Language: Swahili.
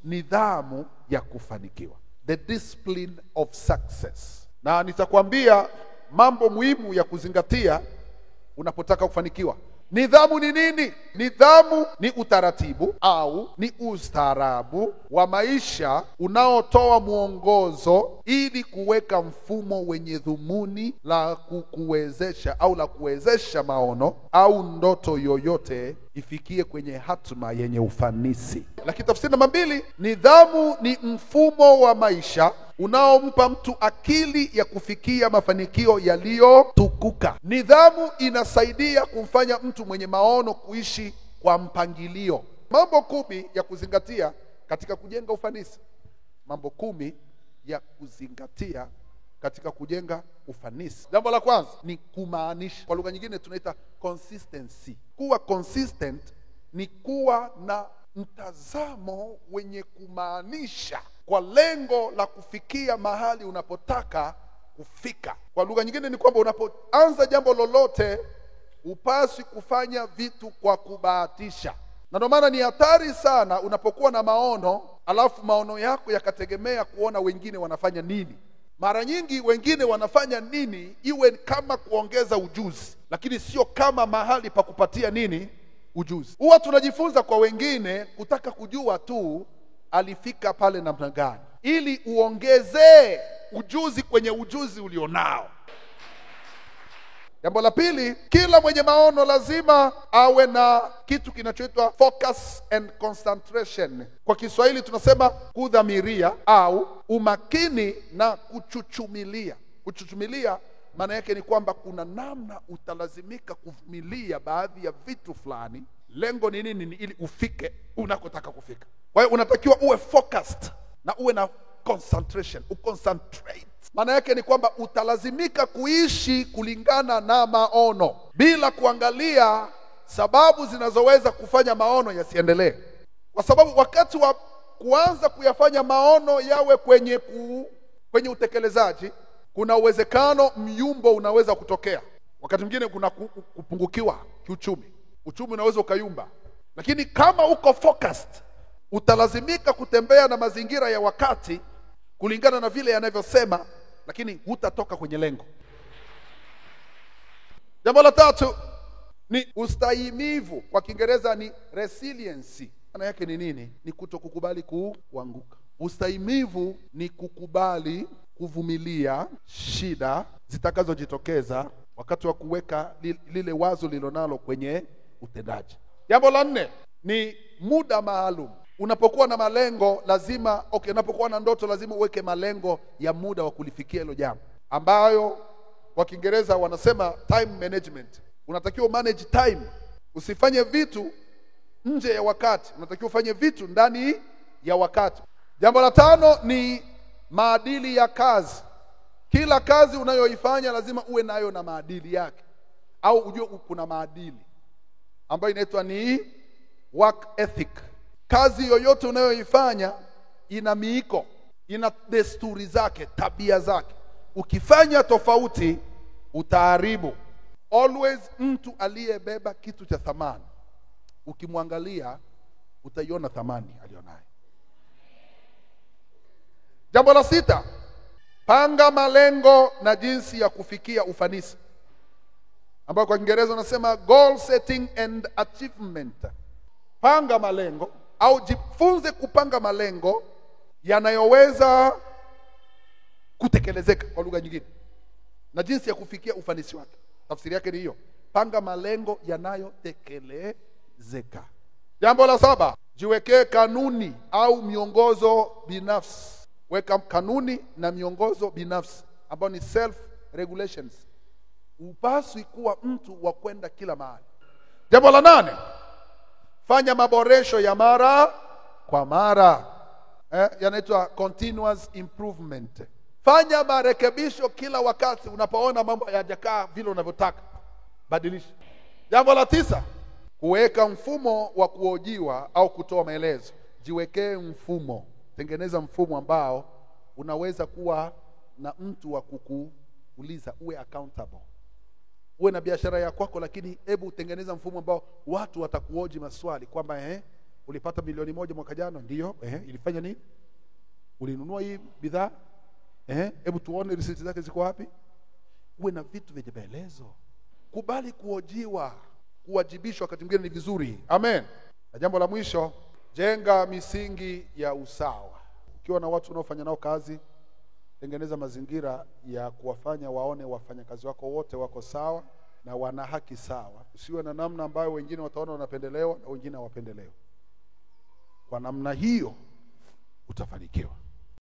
nidhamu ya kufanikiwa, the discipline of success. Na nitakwambia mambo muhimu ya kuzingatia unapotaka kufanikiwa. Nidhamu ni nini? Nidhamu ni utaratibu au ni ustaarabu wa maisha unaotoa mwongozo ili kuweka mfumo wenye dhumuni la kukuwezesha au la kuwezesha maono au ndoto yoyote ifikie kwenye hatima yenye ufanisi. Lakini tafsiri namba 2, nidhamu ni mfumo wa maisha unaompa mtu akili ya kufikia mafanikio yaliyotukuka. Nidhamu inasaidia kumfanya mtu mwenye maono kuishi kwa mpangilio. Mambo 10 ya kuzingatia katika kujenga ufanisi. Mambo 10 ya kuzingatia katika kujenga ufanisi. Jambo la kwanza ni kumaanisha. Kwa lugha nyingine tunaita consistency. Kuwa consistent ni kuwa na mtazamo wenye kumaanisha kwa lengo la kufikia mahali unapotaka kufika. Kwa lugha nyingine ni kwamba unapoanza jambo lolote upaswi kufanya vitu kwa kubahatisha. Na ndio maana ni hatari sana unapokuwa na maono alafu maono yako yakategemea kuona wengine wanafanya nini. Mara nyingi wengine wanafanya nini iwe kama kuongeza ujuzi, lakini sio kama mahali pa kupatia nini ujuzi. Huwa tunajifunza kwa wengine kutaka kujua tu alifika pale namna gani, ili uongezee ujuzi kwenye ujuzi ulionao. Jambo la pili, kila mwenye maono lazima awe na kitu kinachoitwa focus and concentration. Kwa Kiswahili tunasema kudhamiria au umakini na kuchuchumilia. Kuchuchumilia maana yake ni kwamba kuna namna utalazimika kuvumilia baadhi ya vitu fulani. Lengo ni nini? Ni ili ufike unakotaka kufika. Kwa hiyo unatakiwa uwe focused na uwe na concentration, uconcentrate. Maana yake ni kwamba utalazimika kuishi kulingana na maono bila kuangalia sababu zinazoweza kufanya maono yasiendelee. Kwa sababu wakati wa kuanza kuyafanya maono yawe kwenye utekelezaji, kuna uwezekano myumbo unaweza kutokea. Wakati mwingine kuna kupungukiwa kiuchumi. Uchumi unaweza ukayumba. Lakini kama uko focused, utalazimika kutembea na mazingira ya wakati kulingana na vile yanavyosema, lakini hutatoka kwenye lengo. Jambo la tatu ni ustahimilivu. Kwa Kiingereza ni resiliency. Maana yake ni nini? Ni kutokukubali kuanguka. Ustahimilivu ni kukubali kuvumilia shida zitakazojitokeza wakati wa kuweka lile wazo lilonalo kwenye utendaji. Jambo la 4 ni muda maalum. Unapokuwa na malengo lazima, unapokuwa na ndoto lazima uweke malengo ya muda wa kulifikia hilo jambo, ambayo kwa Kiingereza wanasema time management. Unatakiwa manage time. Usifanye vitu nje ya wakati, unatakiwa ufanye vitu ndani ya wakati. Jambo la 5 ni maadili ya kazi. Kila kazi unayoifanya lazima uwe nayo na maadili yake, au ujue kuna maadili ambayo inaitwa ni work ethic. Kazi yoyote unayoifanya ina miiko, ina desturi zake, tabia zake. Ukifanya tofauti utaharibu. Always mtu aliyebeba kitu cha thamani, ukimwangalia utaiona thamani alionayo. Jambo la 6, panga malengo na jinsi ya kufikia ufanisi, ambayo kwa Kiingereza unasema goal setting and achievement. Panga malengo au jifunze kupanga malengo yanayoweza kutekelezeka, kwa lugha nyingine, na jinsi ya kufikia ufanisi wake. Tafsiri yake ni hiyo, panga malengo yanayotekelezeka. Jambo la 7, jiwekee kanuni au miongozo binafsi. Weka kanuni na miongozo binafsi ambao ni self regulations. Upaswi kuwa mtu wa kwenda kila mahali. Jambo la 8, fanya maboresho ya mara kwa mara. Yanaitwa continuous improvement. Fanya marekebisho kila wakati. Unapoona mambo hayajakaa vile unavyotaka, badilisha. Jambo la 9, kuweka mfumo wa kuhojiwa au kutoa maelezo. Jiwekee mfumo. Tengeneza mfumo ambao unaweza kuwa na mtu wa kukuuliza, uwe accountable. Uwe na biashara ya kwako, lakini hebu tengeneza mfumo ambao watu watakuhoji maswali kwamba Ulipata milioni 1 mwaka jana, ndio. Ilifanya nini? Ulinunua hii bidhaa? Hebu tuone risiti zake ziko wapi? Uwe na vitu vyenye maelezo. Kubali kuhojiwa, kuwajibishwa wakati mwingine ni vizuri. Amen. Na jambo la mwisho, jenga misingi ya usawa. Ukiwa na watu unaofanya nao kazi, tengeneza mazingira ya kuwafanya waone wafanyakazi wako wote wako sawa na wana haki sawa. Usiwe na namna ambayo wengine wataona wanapendelewa na wengine hawapendelewi. Kwa namna hiyo utafanikiwa.